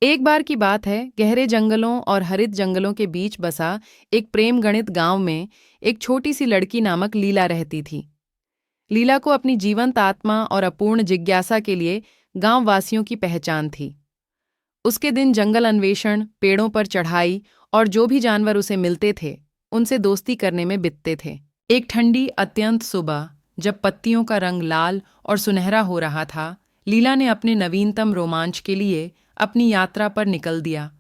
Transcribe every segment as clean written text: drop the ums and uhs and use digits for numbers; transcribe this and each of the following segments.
एक बार की बात है, गहरे जंगलों और हरित जंगलों के बीच बसा एक प्रेम गणित गांव में एक छोटी सी लड़की नामक लीला रहती थी। लीला को अपनी जीवंत आत्मा और अपूर्ण जिज्ञासा के लिए गांव वासियों की पहचान थी। उसके दिन जंगल अन्वेषण, पेड़ों पर चढ़ाई और जो भी जानवर उसे मिलते थे, उनसे दोस्ती करने में बीतते थे। एक ठंडी अत्यंत सुबह, जब पत्तियों का रंग लाल और सुनहरा हो रहा था, लीला ने अपने नवीनतम रोमांच के लिए अपनी यात्रा पर निकल दिया।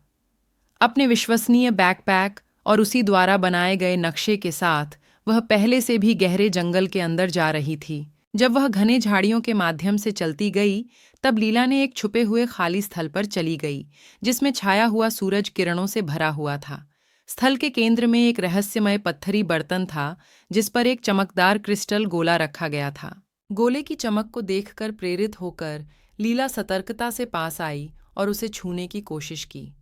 अपने विश्वसनीय बैकपैक और उसी द्वारा बनाए गए नक्शे के साथ वह पहले से भी गहरे जंगल के अंदर जा रही थी। जब वह घने झाड़ियों के माध्यम से चलती गई, तब लीला ने एक छुपे हुए खाली स्थल पर चली गई, जिसमें छाया हुआ सूरज किरणों से भरा हुआ था। स्थल के केंद्र में एक रहस्यमय पत्थरी बर्तन था, जिस पर एक चमकदार क्रिस्टल गोला रखा गया था। गोले की चमक को देखकर प्रेरित होकर लीला सतर्कता से पास आई और उसे छूने की कोशिश की।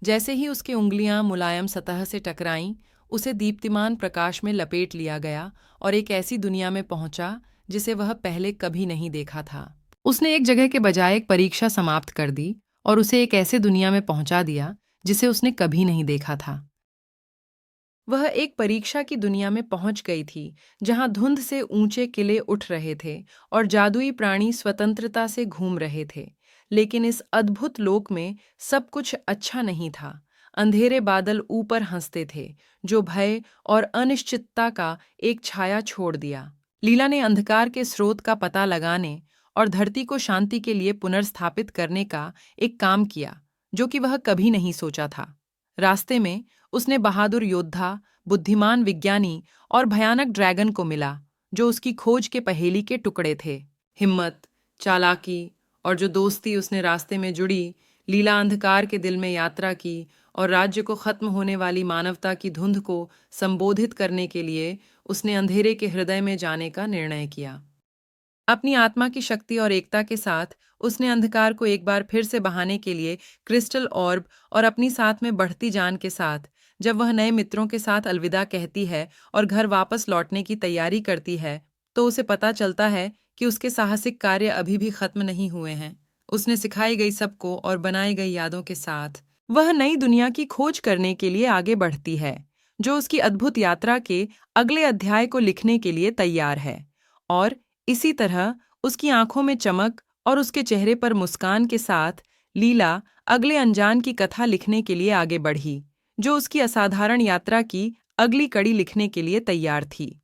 जैसे ही उसकी उंगलियां मुलायम सतह से टकराईं, उसे दीप्तिमान प्रकाश में लपेट लिया गया और एक ऐसी दुनिया में पहुंचा जिसे वह पहले कभी नहीं देखा था। उसने एक जगह के बजाय एक परीक्षा समाप्त कर दी और उसे एक ऐसे दुनिया में पहुंचा दिया जिसे उसने कभी नहीं देखा था। वह एक परीक्षा की दुनिया में पहुंच गई थी, जहां धुंध से ऊंचे किले उठ रहे थे और जादुई प्राणी स्वतंत्रता से घूम रहे थे। लेकिन इस अद्भुत लोक में सब कुछ अच्छा नहीं था। अंधेरे बादल ऊपर हंसते थे, जो भय और अनिश्चितता का एक छाया छोड़ दिया। लीला ने अंधकार के स्रोत का पता लगाने और धरती को शांति के लिए पुनर्स्थापित करने का एक काम किया, जो कि वह कभी नहीं सोचा था। रास्ते में उसने बहादुर योद्धा, बुद्धिमान विज्ञानी और भयानक ड्रैगन को मिला, जो उसकी खोज के पहेली के टुकड़े थे। हिम्मत, चालाकी और जो दोस्ती उसने रास्ते में जुड़ी, लीला अंधकार के दिल में यात्रा की और राज्य को खत्म होने वाली मानवता की धुंध को संबोधित करने के लिए उसने अंधेरे के हृदय में जाने का निर्णय किया। अपनी आत्मा की शक्ति और एकता के साथ उसने अंधकार को एक बार फिर से बहाने के लिए क्रिस्टल ऑर्ब और अपनी साथ में बढ़ती जान के साथ, जब वह नए मित्रों के साथ अलविदा कहती है और घर वापस लौटने की तैयारी करती है, तो उसे पता चलता है कि उसके साहसिक कार्य अभी भी खत्म नहीं हुए हैं। उसने सिखाई गई सबको और बनाई गई यादों के साथ वह नई दुनिया की खोज करने के लिए आगे बढ़ती है, जो उसकी अद्भुत यात्रा के अगले अध्याय को लिखने के लिए तैयार है। और इसी तरह उसकी आंखों में चमक और उसके चेहरे पर मुस्कान के साथ लीला अगले अनजान की कथा लिखने के लिए आगे बढ़ी, जो उसकी असाधारण यात्रा की अगली कड़ी लिखने के लिए तैयार थी।